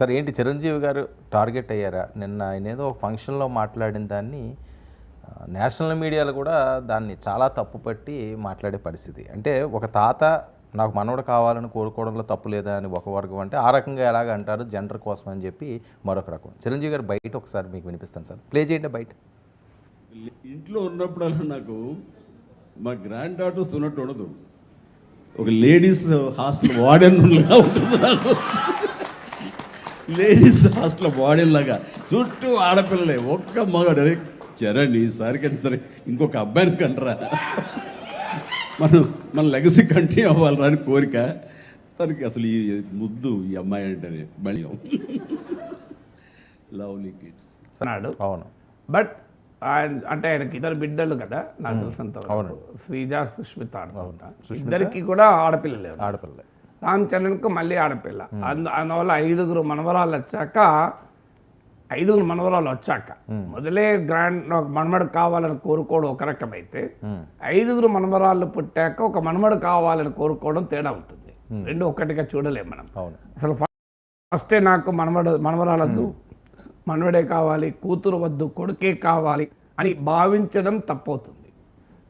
Sir ఏంటి చిరంజీవి గారు target అయ్యారా? నిన్న ఆయన ఏదో ఒక ఫంక్షన్లో మాట్లాడిన దాన్ని నేషనల్ మీడియాలో కూడా దాన్ని చాలా తప్పుపట్టి మాట్లాడే పరిస్థితి. అంటే ఒక తాత నాకు మనవడు కావాలని కోరుకోవడంలో తప్పు లేదా అని ఒక వర్గం అంటే, ఆ రకంగా ఎలాగ అంటారు జెండర్ కోసం అని చెప్పి మరొక రకం. చిరంజీవి గారు బయట ఒకసారి మీకు వినిపిస్తాను సార్, ప్లే చేయండి బయట. ఇంట్లో ఉన్నప్పుడల్లా నాకు మా గ్రాండ్ డాటర్స్ ఉన్నట్టు ఉండదు, ఒక లేడీస్ హాస్టల్ వార్డెన్ లాగా ఉంటుంది నాకు. లేడీస్ హాస్టల్ వార్డెన్ లాగా చుట్టూ ఆడపిల్లలే, ఒక్క మగాడు. అరే చరణ్ ఈసారికి సరే ఇంకొక అబ్బాయిని కంటరా, మన లెగసీ కంటిన్యూ అవ్వాలరా అని కోరిక తనకి. అసలు ఈ ముద్దు ఈ అమ్మాయి అంటేనే మళ్ళీ లవ్లీ కిడ్స్ అన్నాడు. అవును, బట్ అంటే ఆయనకి ఇద్దరు బిడ్డలు కదా నాకు తెలిసినంత వరకు. శ్రీజ, సుష్మిత అనుకుంటా. ఇద్దరికి కూడా ఆడపిల్లలే. ఆడపిల్ల. రామ్ చరణ్కు మళ్ళీ ఆడపిల్ల. అందువల్ల 5 మనవరాలు వచ్చాక, 5 మనవరాలు వచ్చాక మొదలే గ్రాండ్ మనమడు కావాలని కోరుకోవడం ఒక రకమైతే, 5 మనవరాళ్ళు పుట్టాక ఒక మనమడు కావాలని కోరుకోవడం తేడా ఉంటుంది. రెండు ఒక్కటిగా చూడలేం మనం. అసలు ఫస్టే నాకు మనవరాలద్దు, మనవడే కావాలి, కూతురు వద్దు, కొడుకే కావాలి అని భావించడం తప్పవుతుంది.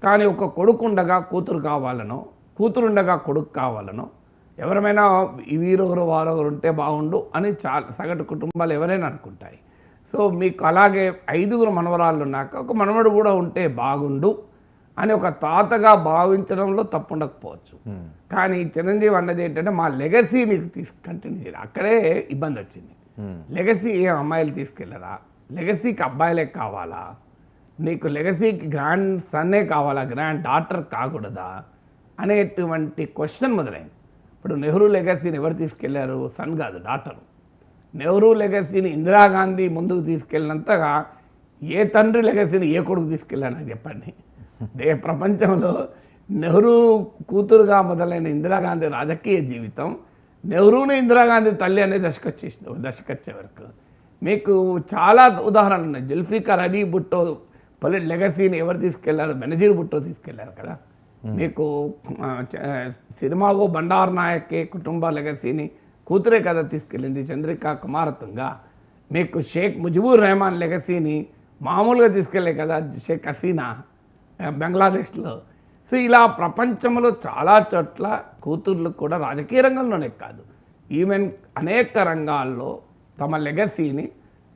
కానీ ఒక కొడుకు ఉండగా కూతురు కావాలనో, కూతురుండగా కొడుకు కావాలనో, ఎవరైనా వీరొకరు వారొకరు ఉంటే బాగుండు అని సగటు కుటుంబాలు ఎవరైనా అనుకుంటాయి. సో మీకు అలాగే 5 మనవరాళ్ళు ఉన్నాక ఒక మనవడు కూడా ఉంటే బాగుండు అని ఒక తాతగా భావించడంలో తప్పు ఉండకపోవచ్చు. కానీ చిరంజీవి అన్నది ఏంటంటే, మా లెగసీని కంటిన్యూ చేయాలి. అక్కడే ఇబ్బంది వచ్చింది. లెగసీ ఏం అమ్మాయిలు తీసుకెళ్ళరా? లెగసీకి అబ్బాయిలే కావాలా? నీకు లెగసీకి గ్రాండ్ సన్నే కావాలా, గ్రాండ్ డాటర్ కాకూడదా అనేటువంటి క్వశ్చన్ మొదలైంది. ఇప్పుడు నెహ్రూ లెగసీని ఎవరు తీసుకెళ్లారు? సన్ కాదు, డాటరు. నెహ్రూ లెగసీని ఇందిరాగాంధీ ముందుకు తీసుకెళ్ళినంతగా ఏ తండ్రి లెగసీని ఏ కొడుకు తీసుకెళ్ళానని చెప్పండి. ప్రపంచంలో నెహ్రూ కూతురుగా మొదలైన ఇందిరాగాంధీ రాజకీయ జీవితం, నెహ్రూని ఇందిరాగాంధీ తల్లి అనే దశకొచ్చే వరకు మీకు చాలా ఉదాహరణలు ఉన్నాయి. జుల్ఫికార్ అలీ భుట్టో లెగసీని ఎవరు తీసుకెళ్లారు? బెనజీర్ భుట్టో తీసుకెళ్లారు కదా. మీకు సినిమాలో బండారు నాయకే కుటుంబ లెగసీని కూతురే కదా తీసుకెళ్ళింది, చంద్రికా కుమారత్వంగా. మీకు షేక్ ముజిబుర్ రెహమాన్ లెగసీని మామూలుగా తీసుకెళ్ళే కదా షేక్ హసీనా బంగ్లాదేశ్లో. సో ఇలా ప్రపంచంలో చాలా చోట్ల కూతుర్లు కూడా రాజకీయ రంగంలోనే కాదు, ఈవెన్ అనేక రంగాల్లో తమ లెగసీని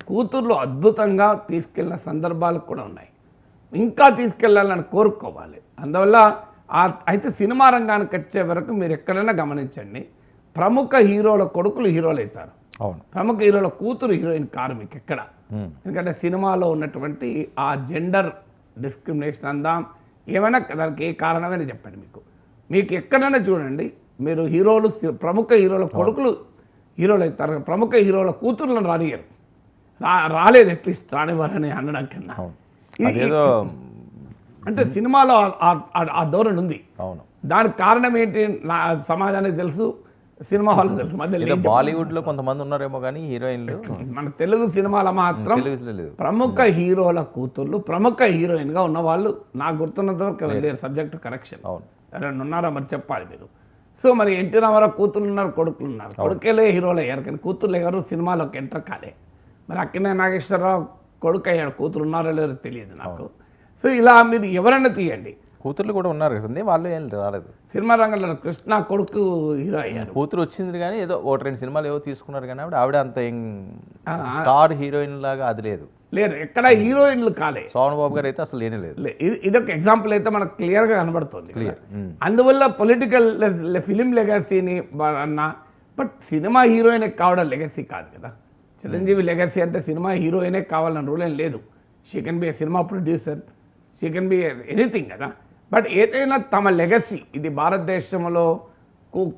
కూతుర్లు అద్భుతంగా తీసుకెళ్ళిన సందర్భాలు కూడా ఉన్నాయి. ఇంకా తీసుకెళ్ళాలని కోరుకోవాలి. అందువల్ల అయితే సినిమా రంగానికి వచ్చే వరకు మీరు ఎక్కడైనా గమనించండి, ప్రముఖ హీరోల కొడుకులు హీరోలు అవుతారు, ప్రముఖ హీరోల కూతురు హీరోయిన్ కారు మీకు ఎక్కడ. ఎందుకంటే సినిమాలో ఉన్నటువంటి ఆ జెండర్ డిస్క్రిమినేషన్ అందాం, ఏమైనా దానికి ఏ కారణమైనా చెప్పండి. మీకు ఎక్కడైనా చూడండి, మీరు హీరోలు ప్రముఖ హీరోల కొడుకులు హీరోలు అవుతారు, ప్రముఖ హీరోల కూతుర్లను రానియరు. రాలేదు అట్లీస్ట్ రానివ్వరని అనడం కన్నా. అంటే సినిమాలో ఆ ధోరణి ఉంది. దానికి కారణం ఏంటి సమాజానికి తెలుసు, సినిమా వాళ్ళకి తెలుసు. మధ్య బాలీవుడ్లో కొంతమంది ఉన్నారేమో కానీ హీరోయిన్లు మన తెలుగు సినిమాలో మాత్రం ప్రముఖ హీరోల కూతుర్లు ప్రముఖ హీరోయిన్గా ఉన్నవాళ్ళు నాకు గుర్తున్నంత వరకు వెళ్ళారు. సబ్జెక్ట్ కరెక్షన్ ఎవరైనా ఉన్నారా మరి చెప్పాలి మీరు. సో మరి ఎన్టీ రామారావు కూతుర్లు ఉన్నారు, కొడుకులు ఉన్నారు. కొడుకేలే హీరోలు అయ్యారు కానీ కూతుర్లు ఎవరు సినిమాలోకి ఎంటర్ కాలే. మరి అక్కినే నాగేశ్వరరావు కొడుకు అయ్యాడు, కూతురు ఉన్నారో లేదో తెలియదు నాకు. సో ఇలా మీరు ఎవరైనా తీయండి, కూతుర్లు కూడా ఉన్నారు కదండి, వాళ్ళు ఏం రాలేదు సినిమా రంగంలో. కృష్ణ కొడుకు హీరో అయ్యారు, కూతురు వచ్చింది కానీ ఏదో 1-2 సినిమాలు ఏవో తీసుకున్నారు కానీ ఆవిడ అంత స్టార్ హీరోయిన్ లాగా అది లేదు. ఎక్కడ హీరోయిన్లు కాలే. సోమన్ బాబు గారు అయితే అసలు లేనే లేదు. ఇదొక ఎగ్జాంపుల్ అయితే మనకు క్లియర్గా కనబడుతుంది. అందువల్ల పొలిటికల్ ఫిలిం లెగసీని అన్నా, బట్ సినిమా హీరోయిన్ కావడం లెగసీ కాదు కదా. చిరంజీవి లెగసీ అంటే సినిమా హీరోయినే కావాలని రూల్ ఏం లేదు. She can be A cinema producer, she can be anything కదా. బట్ ఏదైనా తమ లెగసీ, ఇది భారతదేశంలో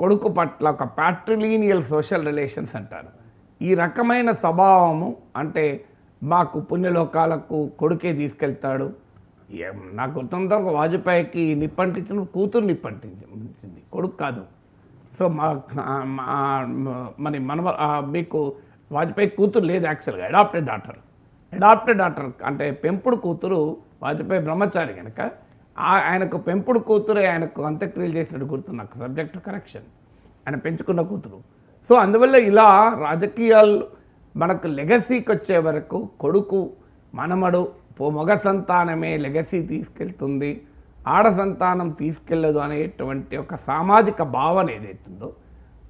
కొడుకు పట్ల ఒక ప్యాట్రిలీనియల్ సోషల్ రిలేషన్స్ అంటారు. ఈ రకమైన స్వభావము అంటే మాకు పుణ్యలోకాలకు కొడుకే తీసుకెళ్తాడు. నాకు గుర్తున్నంతవరకు వాజ్పేయికి నిప్పంటించిన కూతురు నిప్పంటించింది, కొడుకు కాదు. సో మీకు వాజ్పేయి కూతురు లేదు యాక్చువల్గా, అడాప్టెడ్ డాటర్ అంటే పెంపుడు కూతురు. వాజ్పేయి బ్రహ్మచారి కనుక ఆయనకు పెంపుడు కూతురే ఆయనకు అంత్యక్రియలు చేసినట్టు గుర్తు నాకు, సబ్జెక్ట్ కరెక్షన్, ఆయన పెంచుకున్న కూతురు. సో అందువల్ల ఇలా రాజకీయాలు మనకు లెగసీకి వచ్చే వరకు కొడుకు మనమడు మగ సంతానమే లెగసీ తీసుకెళ్తుంది, ఆడ సంతానం తీసుకెళ్ళదు అనేటువంటి ఒక సామాజిక భావన ఏదైతుందో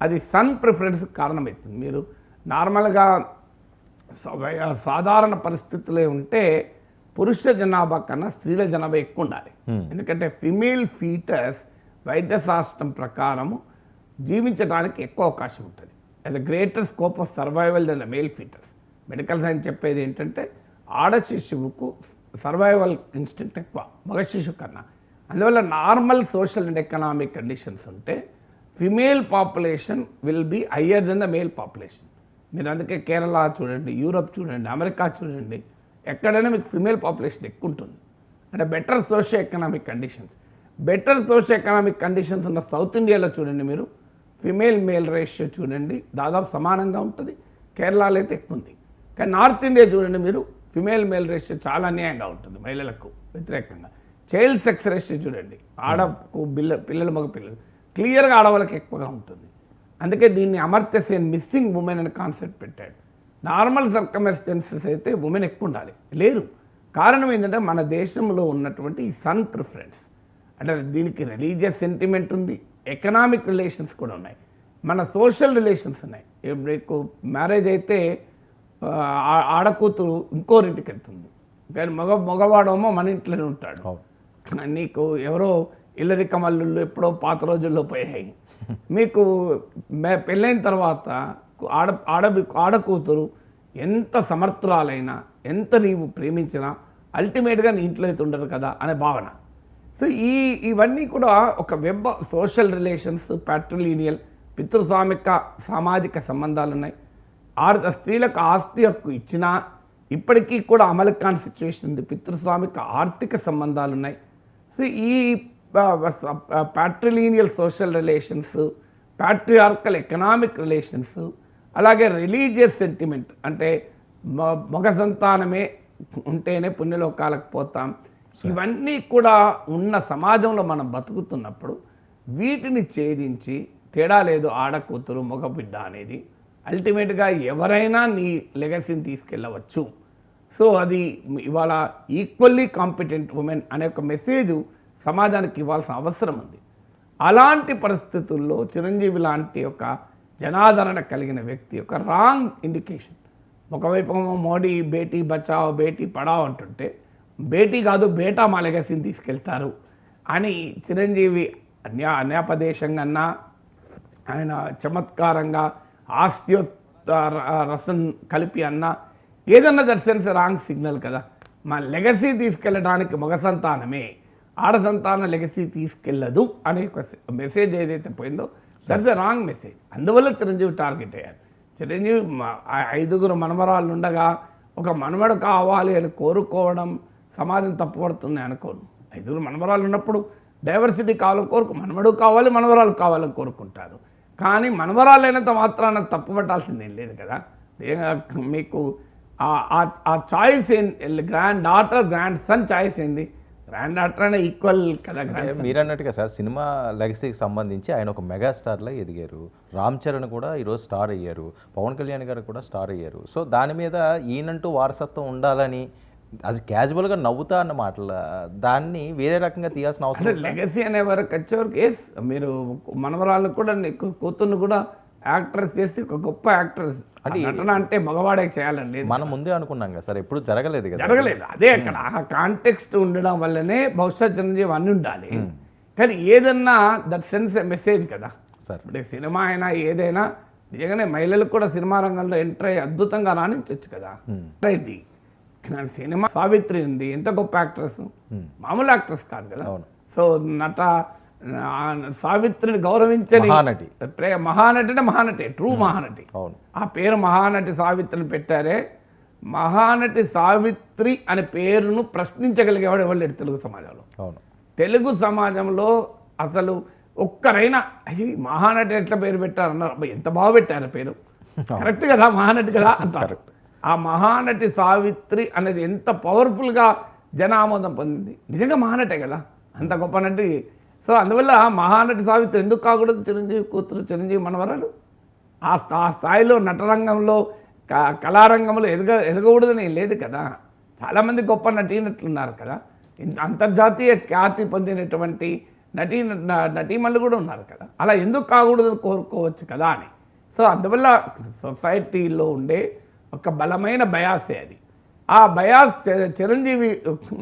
అది సన్ ప్రిఫరెన్స్ కారణమవుతుంది. మీరు నార్మల్గా సాధారణ పరిస్థితులే ఉంటే పురుష జనాభా కన్నా స్త్రీల జనాభా ఎక్కువ ఉండాలి. ఎందుకంటే ఫిమేల్ ఫీటస్ వైద్యశాస్త్రం ప్రకారము జీవించడానికి ఎక్కువ అవకాశం ఉంటుంది. అది greater scope of survival than the male foetus. Medical science చెప్పేది ఏంటంటే ఆడ శిశువుకు సర్వైవల్ ఇన్స్టింక్ట్ ఎక్కువ మగ శిశువు కన్నా. అందువల్ల normal social and economic conditions ఉంటే female population will be higher then the male population. మీరు అందుకే కేరళ చూడండి, యూరోప్ చూడండి, అమెరికా చూడండి, ఎక్కడైనా మీకు ఫిమేల్ పాపులేషన్ ఎక్కువ ఉంటుంది. అంటే better socio economic conditions. Better socio economic conditions ఉన్న సౌత్ ఇండియాలో చూడండి, మీరు ఫిమేల్ మేల్ రేషియో చూడండి దాదాపు సమానంగా ఉంటుంది. కేరళలో అయితే ఎక్కువ ఉంది. కానీ నార్త్ ఇండియా చూడండి మీరు, ఫిమేల్ మేల్ రేషియో చాలా అన్యాయంగా ఉంటుంది మహిళలకు వ్యతిరేకంగా. చైల్డ్ సెక్స్ రేషియో చూడండి, ఆడకు పిల్లలు మగ పిల్లలు క్లియర్గా ఆడవాళ్ళకి ఎక్కువగా ఉంటుంది. అందుకే దీన్ని అమర్త్య సేన్ మిస్సింగ్ ఉమెన్ అనే కాన్సెప్ట్ పెట్టాడు. నార్మల్ సర్కమ్స్టెన్సెస్ అయితే ఉమెన్ ఎక్కువ ఉండాలి, లేరు. కారణం ఏంటంటే మన దేశంలో ఉన్నటువంటి ఈ సన్ ప్రిఫరెన్స్. అంటే దీనికి రిలీజియస్ సెంటిమెంట్ ఉంది, ఎకనామిక్ రిలేషన్స్ కూడా ఉన్నాయి, మన సోషల్ రిలేషన్స్ ఉన్నాయి. మీకు మ్యారేజ్ అయితే ఆడకూతురు ఇంకోరింటికి వెళ్తుంది, కానీ మగవాడేమో మన ఇంట్లోనే ఉంటాడు. నీకు ఎవరో ఇల్లరిక మల్లుళ్ళు ఎప్పుడో పాత రోజుల్లో పోయాయి. మీకు పెళ్ళైన తర్వాత ఆడకూతురు ఎంత సమర్థురాలైనా, ఎంత నీవు ప్రేమించినా అల్టిమేట్గా నీ ఇంట్లో అయితే ఉండరు కదా అనే భావన. సో ఇవన్నీ కూడా ఒక వెబ్ సోషల్ రిలేషన్స్, ప్యాట్రిలీనియల్ పితృస్వామిక సామాజిక సంబంధాలు ఉన్నాయి. స్త్రీలకు ఆస్తి హక్కు ఇచ్చినా ఇప్పటికీ కూడా అమలు కాని సిచ్యువేషన్ ఉంది. పితృస్వామిక ఆర్థిక సంబంధాలు ఉన్నాయి. సో ఈ patrilineal social relations, patriarchal economic relations, అలాగే రిలీజియస్ సెంటిమెంట్, అంటే మగ సంతానమే ఉంటేనే పుణ్యలోకాలకు పోతాం, ఇవన్నీ కూడా ఉన్న సమాజంలో మనం బతుకుతున్నప్పుడు వీటిని ఛేదించి తేడా లేదు ఆడకూతురు మగ బిడ్డ అనేది అల్టిమేట్గా ఎవరైనా నీ లెగసీని తీసుకెళ్ళవచ్చు. సో అది ఇవాళ ఈక్వల్లీ కాంపిటెంట్ ఉమెన్ అనే ఒక మెసేజ్ సమాజానికి ఇవ్వాల్సిన అవసరం ఉంది. అలాంటి పరిస్థితుల్లో చిరంజీవి లాంటి ఒక జనాదరణ కలిగిన వ్యక్తి ఒక రాంగ్ ఇండికేషన్. ఒకవైపు మోడీ బేటీ బచావ్ బేటీ పడావ్ అంటుంటే బేటీ కాదు బేటా మా లెగసీని తీసుకెళ్తారు అని చిరంజీవి అన్యాపదేశంగా అన్నా, ఆయన చమత్కారంగా హాస్య రసం కలిపి అన్నా, ఏదన్నా దట్ సెన్స్ రాంగ్ సిగ్నల్ కదా. మా లెగసీ తీసుకెళ్ళడానికి మగ సంతానమే, ఆడ సంతాన లెగసీ తీసుకెళ్ళదు అనే ఒక మెసేజ్ ఏదైతే పోయిందో దట్స్ ఎ రాంగ్ మెసేజ్. అందువల్ల చిరంజీవి టార్గెట్ అయ్యారు. చిరంజీవి 5 మనవరాళ్ళు ఉండగా ఒక మనవడు కావాలి అని కోరుకోవడం సమాజం తప్పుపడుతుంది అనుకోను. 5 మనవరాళ్ళు ఉన్నప్పుడు డైవర్సిటీ కావాలని మనవడు కావాలి, మనవరాలు కావాలని కోరుకుంటారు. కానీ మనవరాలైనంత మాత్రాన తప్పుపట్టాల్సిందేం లేదు కదా. మీకు ఆ చాయిస్ ఏంది, grand daughter grand son choice ఏంది, గ్రాండ్ డాటర్ అనే ఈక్వల్ కదా. మీరు అన్నట్టుగా సార్ సినిమా లెగసీకి సంబంధించి ఆయన ఒక మెగాస్టార్లా ఎదిగారు. రామ్ చరణ్ కూడా ఈరోజు స్టార్ అయ్యారు, పవన్ కళ్యాణ్ గారు కూడా స్టార్ అయ్యారు. సో దాని మీద ఈయనంటూ వారసత్వం ఉండాలని అది క్యాజువల్గా నవ్వుతా అన్న మాటల దాన్ని వేరే రకంగా తీయాల్సిన అవసరం. లెగసీ అనే వరకు వచ్చేవరకు మీరు మనవరాళ్ళు కూడా కూతుర్ని కూడా యాక్ట్రెస్ చేసి ఒక గొప్ప యాక్ట్రెస్ అంటే నటన అంటే మగవాడే చేయాలండి. మనం ముందే అనుకున్నాం కదా సార్, ఎప్పుడు జరగలేదు కదా. జరగలేదు, అదే అక్కడ ఆ కాంటెక్స్ట్ ఉండడం వల్లనే బహుశా చిరంజీవి అన్నీ ఉండాలి. కానీ ఏదన్నా దట్ సెన్స్ మెసేజ్ కదా సార్. ఇప్పుడు సినిమా అయినా ఏదైనా నిజంగానే మహిళలకు కూడా సినిమా రంగంలో ఎంటర్ అయ్యి అద్భుతంగా రాణించవచ్చు కదా. ఇది సినిమా సావిత్రి ఉంది, ఎంత గొప్ప యాక్ట్రెస్, మామూలు యాక్ట్రెస్ కాదు కదా. సో నట సావిత్రిని గౌరవించని మహానటి అంటే మహానటి, ట్రూ మహానటి. ఆ పేరు మహానటి సావిత్రిని పెట్టారే. మహానటి సావిత్రి అనే పేరును ప్రశ్నించగలిగేవాడు ఎవరు లేడు తెలుగు సమాజంలో. తెలుగు సమాజంలో అసలు ఒక్కరైనా అయ్యి మహానటి ఎట్లా పేరు పెట్టారన్నారు, అబ్బాయి ఎంత బాగా పెట్టారు పేరు, కరెక్ట్ కదా మహానటి కదా అంటారు. ఆ మహానటి సావిత్రి అనేది ఎంత పవర్ఫుల్గా జనామోదం పొందింది, నిజంగా మహానటే కదా, అంత గొప్ప నటి. సో అందువల్ల మహానటి సావిత్రి ఎందుకు కాకూడదు చిరంజీవి కూతురు, చిరంజీవి మనవరాలు. ఆ స్థాయిలో నటరంగంలో కళారంగంలో ఎదగకూడదని లేదు కదా. చాలామంది గొప్ప నటీనటులున్నారు కదా, అంతర్జాతీయ ఖ్యాతి పొందినటువంటి నటీమణులు కూడా ఉన్నారు కదా. అలా ఎందుకు కాకూడదని కోరుకోవచ్చు కదా అని. సో అందువల్ల సొసైటీలో ఉండే ఒక బలమైన బయాసే అది. ఆ బయాస్ చిరంజీవి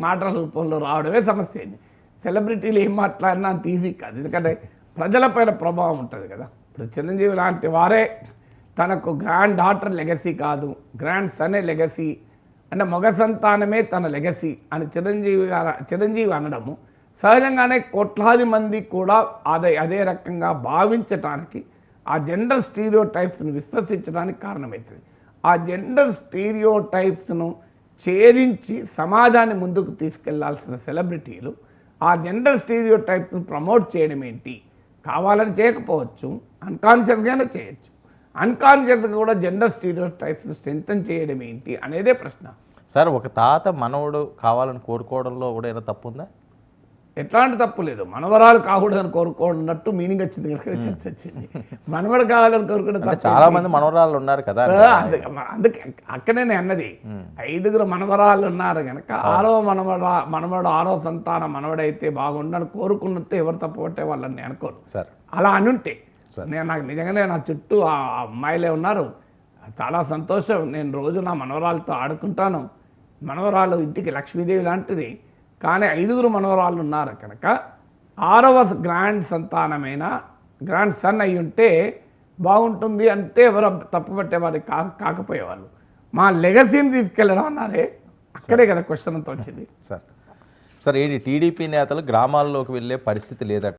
మాటల రూపంలో రావడమే సమస్య అయింది. సెలబ్రిటీలు ఏం మాట్లాడినా అంత ఈజీ కాదు, ఎందుకంటే ప్రజలపైన ప్రభావం ఉంటుంది కదా. ఇప్పుడు చిరంజీవి లాంటి వారే తనకు గ్రాండ్ డాటర్ లెగసీ కాదు, గ్రాండ్ సనే లెగసీ, అంటే మగ సంతానమే తన లెగసీ అని చిరంజీవి అనడము సహజంగానే కోట్లాది మంది కూడా అదే రకంగా భావించటానికి, ఆ జెండర్ స్టీరియో టైప్స్ను విశ్వసించడానికి కారణమవుతుంది. ఆ జెండర్ స్టీరియో టైప్స్ను ఛేదించి సమాజాన్ని ముందుకు తీసుకెళ్లాల్సిన సెలబ్రిటీలు ఆ జెండర్ స్టీరియో టైప్స్ను ప్రమోట్ చేయడం ఏంటి? కావాలని చేయకపోవచ్చు, అన్కాన్షియస్గానే చేయొచ్చు. అన్కాన్షియస్గా కూడా జెండర్ స్టీరియో టైప్స్ను స్ట్రెంథన్ చేయడం ఏంటి అనేదే ప్రశ్న. సార్, ఒక తాత మనవడు కావాలని కోరుకోవడంలో కూడా ఏదో తప్పు ఉందా? ఎట్లాంటి తప్పు లేదు. మనవరాలు కాకూడదని కోరుకోనట్టు మీనింగ్ వచ్చింది కనుక చర్చ వచ్చింది. మనవడు కావాలని కోరుకుంటే చాలా మంది మనవరాళ్ళు ఉన్నారు కదా. అందుకే అక్కడే నేను అన్నది 5 మనవరాళ్ళు ఉన్నారు కనుక మనవడు 6వ సంతానం మనవడైతే బాగుండని కోరుకున్నట్టు ఎవరు తప్పు పట్టే వాళ్ళని నేను అనుకోను. సార్ అలా అనుంటే నాకు నిజంగానే నా చుట్టూ ఆ అమ్మాయిలే ఉన్నారు, చాలా సంతోషం. నేను రోజు నా మనవరాలతో ఆడుకుంటాను. మనవరాలు ఇంటికి లక్ష్మీదేవి లాంటిది. కానీ 5 మనవరాళ్ళు ఉన్నారు కనుక 6వ గ్రాండ్ సంతానమైన గ్రాండ్ సన్ అయి ఉంటే బాగుంటుంది అంటే ఎవరు తప్పుపట్టేవారు కాకపోయేవాళ్ళు. మా లెగసీని తీసుకెళ్ళడం అన్నారే, అక్కడే కదా క్వశ్చన్ అంతా వచ్చింది. సార్ ఏంటి టీడీపీ నేతలు గ్రామాల్లోకి వెళ్ళే పరిస్థితి లేదట.